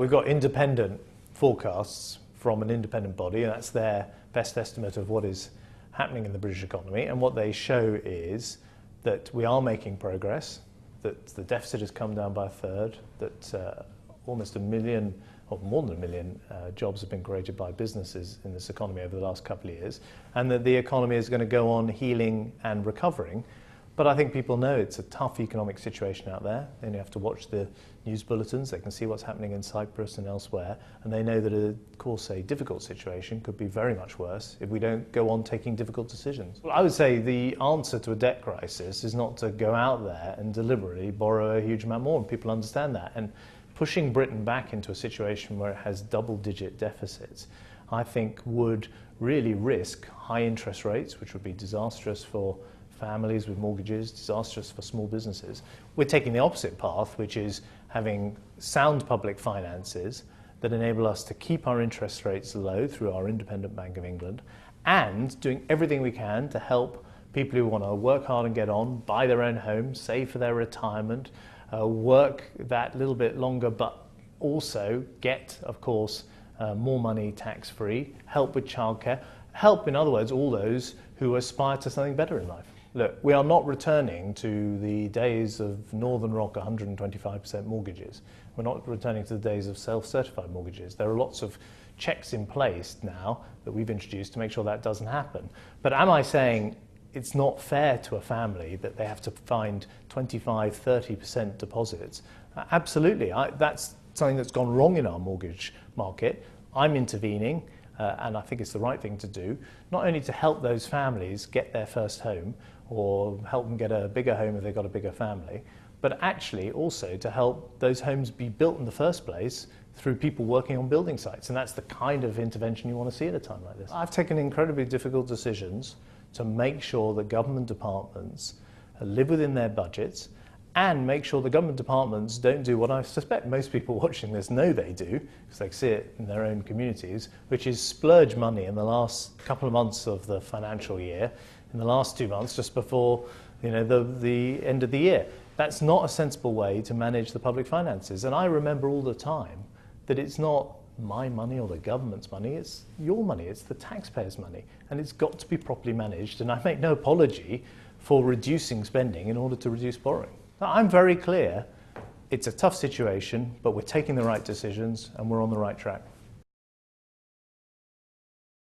We've got independent forecasts from an independent body, and that's their best estimate of what is happening in the British economy. And what they show is that we are making progress, that the deficit has come down by a third, that almost 1 million, or more than 1 million jobs have been created by businesses in this economy over the last couple of years, and that the economy is going to go on healing and recovering. But I think people know it's a tough economic situation out there. They only have to watch the news bulletins. They can see what's happening in Cyprus and elsewhere, and they know that, of course, a difficult situation could be very much worse if we don't go on taking difficult decisions. Well, I would say the answer to a debt crisis is not to go out there and deliberately borrow a huge amount more, and people understand that. And pushing Britain back into a situation where it has double-digit deficits, I think would really risk high interest rates, which would be disastrous for families with mortgages, disastrous for small businesses. We're taking the opposite path, which is having sound public finances that enable us to keep our interest rates low through our independent Bank of England, and doing everything we can to help people who want to work hard and get on, buy their own home, save for their retirement, work that little bit longer, but also get, of course, more money tax-free, help with childcare, help, in other words, all those who aspire to something better in life. Look, we are not returning to the days of Northern Rock 125% mortgages. We're not returning to the days of self-certified mortgages. There are lots of checks in place now that we've introduced to make sure that doesn't happen. But am I saying it's not fair to a family that they have to find 25, 30% deposits? Absolutely. That's something that's gone wrong in our mortgage market. I'm intervening, and I think it's the right thing to do, not only to help those families get their first home or help them get a bigger home if they've got a bigger family, but actually also to help those homes be built in the first place through people working on building sites. And that's the kind of intervention you want to see at a time like this. I've taken incredibly difficult decisions to make sure that government departments live within their budgets, and make sure the government departments don't do what I suspect most people watching this know they do, because they see it in their own communities, which is splurge money in the last couple of months of the financial year, in the last 2 months just before the end of the year. That's not a sensible way to manage the public finances. And I remember all the time that it's not my money or the government's money, it's your money, it's the taxpayers' money, and it's got to be properly managed. And I make no apology for reducing spending in order to reduce borrowing. Now, I'm very clear, it's a tough situation, but we're taking the right decisions and we're on the right track.